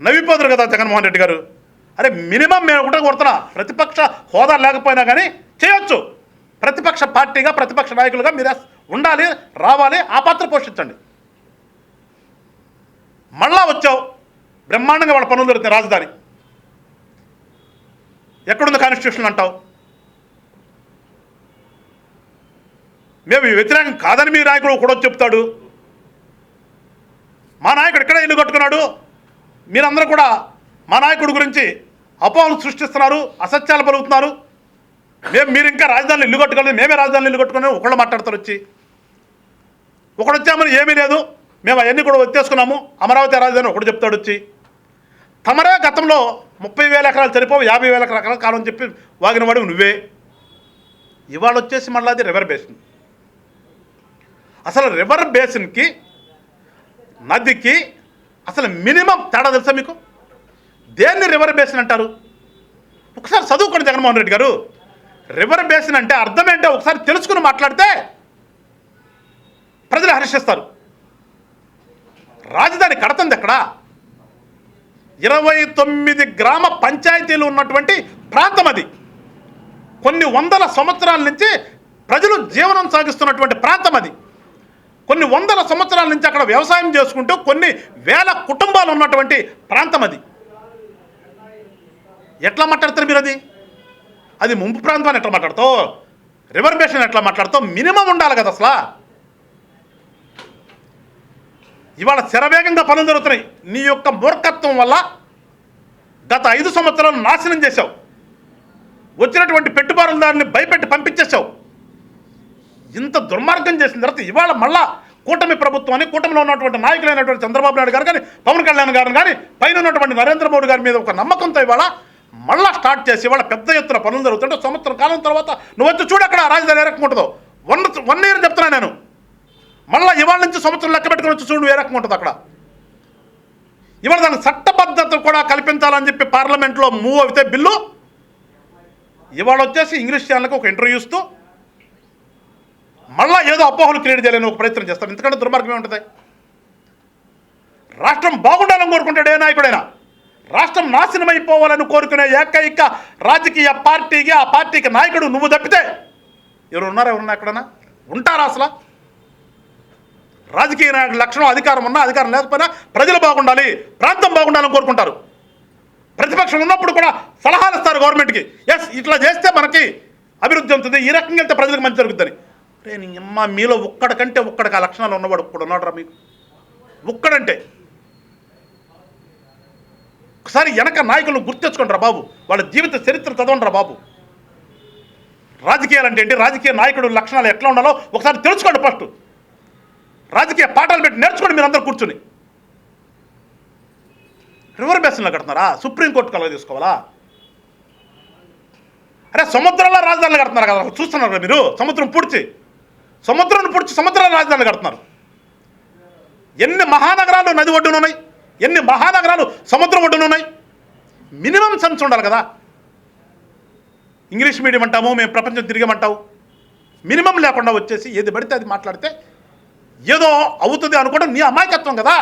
నవ్విపోతారు కదా జగన్మోహన్ రెడ్డి గారు. అరే మినిమం మేము ఒకటే కొడుతున్నా, ప్రతిపక్ష హోదా లేకపోయినా కానీ చేయొచ్చు. ప్రతిపక్ష పార్టీగా ప్రతిపక్ష నాయకులుగా మీరు ఉండాలి, రావాలి, ఆ పాత్ర పోషించండి. మళ్ళా వచ్చావు, బ్రహ్మాండంగా వాళ్ళ పనులు జరుగుతాయి. రాజధాని ఎక్కడుంది కాన్స్టిట్యూషన్ అంటావు. మేము వ్యతిరేకం కాదని మీ నాయకుడు కూడా చెప్తాడు. మా నాయకుడు ఇక్కడే ఇల్లు కట్టుకున్నాడు, మీరందరూ కూడా మా నాయకుడి గురించి అపోహలు సృష్టిస్తున్నారు, అసత్యాలు పలుకుతున్నారు. మీరు ఇంకా రాజధానిలో ఇల్లు కట్టుకోలేదు, మేమే రాజధానిలో ఇల్లు కట్టుకున్నాము. ఒకళ్ళు మాట్లాడతారు వచ్చి, ఒకడు వచ్చామని ఏమీ లేదు, మేము అవన్నీ కూడా వచ్చేసుకున్నాము, అమరావతి రాజధాని ఒకటి చెప్తాడు వచ్చి. తమరే గతంలో 30,000 ఎకరాలు సరిపోవు, 50,000 ఎకరాల కాలం చెప్పి వాగిన వాడు నువ్వే. ఇవాళ వచ్చేసి మళ్ళీ అది రివర్ బేసిన్. అసలు రివర్ బేసిన్కి నదికి అసలు మినిమం తేడా తెలుసా మీకు? దేన్ని రివర్ బేసిన్ అంటారు? ఒకసారి చదువుకోండి జగన్మోహన్ రెడ్డి గారు. రివర్ బేసిన్ అంటే అర్థం ఏంటో ఒకసారి తెలుసుకుని మాట్లాడితే ప్రజలు హర్షిస్తారు. రాజధాని కడుతుంది ఎక్కడ? 29 గ్రామ పంచాయతీలు ఉన్నటువంటి ప్రాంతం అది. కొన్ని వందల సంవత్సరాల నుంచి ప్రజలు జీవనం సాగిస్తున్నటువంటి ప్రాంతం అది. కొన్ని వందల సంవత్సరాల నుంచి అక్కడ వ్యవసాయం చేసుకుంటూ కొన్ని వేల కుటుంబాలు ఉన్నటువంటి ప్రాంతం అది. ఎట్లా మాట్లాడతారు మీరు? అది ముంపు ప్రాంతాన్ని ఎట్లా మాట్లాడతావు? రివర్ బేసిన్ ఎట్లా మాట్లాడతావు? మినిమం ఉండాలి కదా అసలు. ఇవాళ శరవేగంగా పనులు జరుగుతున్నాయి. నీ యొక్క మూర్ఖత్వం వల్ల గత 5 సంవత్సరాలు నాశనం చేశావు. వచ్చినటువంటి పెట్టుబడులదారిని భయపెట్టి పంపించేశావు. ఇంత దుర్మార్గం చేసిన తర్వాత ఇవాళ మళ్ళా కూటమి ప్రభుత్వాన్ని, కూటమిలో ఉన్నటువంటి నాయకులైనటువంటి చంద్రబాబు నాయుడు గారు కానీ, పవన్ కళ్యాణ్ గారు కానీ, పైన ఉన్నటువంటి నరేంద్ర మోడీ గారి మీద ఒక నమ్మకంతో ఇవాళ మళ్ళా స్టార్ట్ చేసి ఇవాళ పెద్ద ఎత్తున పనులు జరుగుతుంటే సంవత్సరం కాలం తర్వాత నువ్వు వచ్చి చూడు అక్కడ రాజధాని ఏ రకంగా ఉంటుందో. 1 ఇయర్ చెప్తున్నా నేను. మళ్ళీ ఇవాళ నుంచి సంవత్సరం లెక్క పెట్టుకుని వచ్చి చూడు ఏ రకంగా ఉంటుంది అక్కడ. ఇవాళ దానికి చట్టబద్ధత కూడా కల్పించాలని చెప్పి పార్లమెంట్లో మూవ్ అయితే బిల్లు, ఇవాళ వచ్చేసి ఇంగ్లీష్ ఛానల్కి ఒక ఇంటర్వ్యూ ఇస్తూ మళ్ళీ ఏదో అపోహలు క్రియేట్ చేయాలని ఒక ప్రయత్నం చేస్తాం. ఎందుకంటే దుర్మార్గమే ఉంటుంది. రాష్ట్రం బాగుండాలని కోరుకుంటాడు ఏ నాయకుడైనా. రాష్ట్రం నాశనం అయిపోవాలని కోరుకునే ఏకైక రాజకీయ పార్టీకి, ఆ పార్టీకి నాయకుడు నువ్వు తప్పితే ఎవరు ఉన్నారా? ఎవరున్నా ఎక్కడన్నా ఉంటారా? అసలు రాజకీయ నాయకుల లక్షణం అధికారం ఉన్నా అధికారం లేకపోయినా ప్రజలు బాగుండాలి, ప్రాంతం బాగుండాలని కోరుకుంటారు. ప్రతిపక్షం ఉన్నప్పుడు కూడా సలహాలు ఇస్తారు గవర్నమెంట్కి. ఎస్ ఇట్లా చేస్తే మనకి అభివృద్ధి ఉంటుంది, ఈ రకంగా వెళ్తే ప్రజలకు మంచి జరుగుతుందని. రే నీ అమ్మ, మీలో ఒక్కడికంటే ఒక్కడికి ఆ లక్షణాలు ఉన్నవాడు ఒక్కడు ఉన్నాడురా మీకు? ఒక్కడంటే ఒకసారి వెనక నాయకులను గుర్తించుకోండి రా బాబు, వాళ్ళ జీవిత చరిత్ర చదవండి రా బాబు. రాజకీయాలు అంటే ఏంటి, రాజకీయ నాయకుడు లక్షణాలు ఎట్లా ఉండాలో ఒకసారి తెలుసుకోండి. ఫస్ట్ రాజకీయ పాఠాలు పెట్టి నేర్చుకోండి మీరందరూ కూర్చుని. రివర్ బేసిన్లో కడుతున్నారా? సుప్రీంకోర్టు కలగ తీసుకోవాలా? అరే సముద్రంలో రాజధానులు కడుతున్నారు కదా, చూస్తున్నారు కదా మీరు. సముద్రాన్ని పుడిచి సముద్రాల రాజధానులు కడుతున్నారు. ఎన్ని మహానగరాలు నది ఒడ్డున ఉన్నాయి, ఎన్ని మహానగరాలు సముద్రం ఒడ్డున ఉన్నాయి. మినిమం సెన్స్ ఉండాలి కదా. ఇంగ్లీష్ మీడియం అంటాము, మేము ప్రపంచం తిరిగామంటావు. మినిమం లేకుండా వచ్చేసి ఏది పడితే అది మాట్లాడితే ఏదో అవుతుంది అనుకోవడం నీ అమాయకత్వం కదా.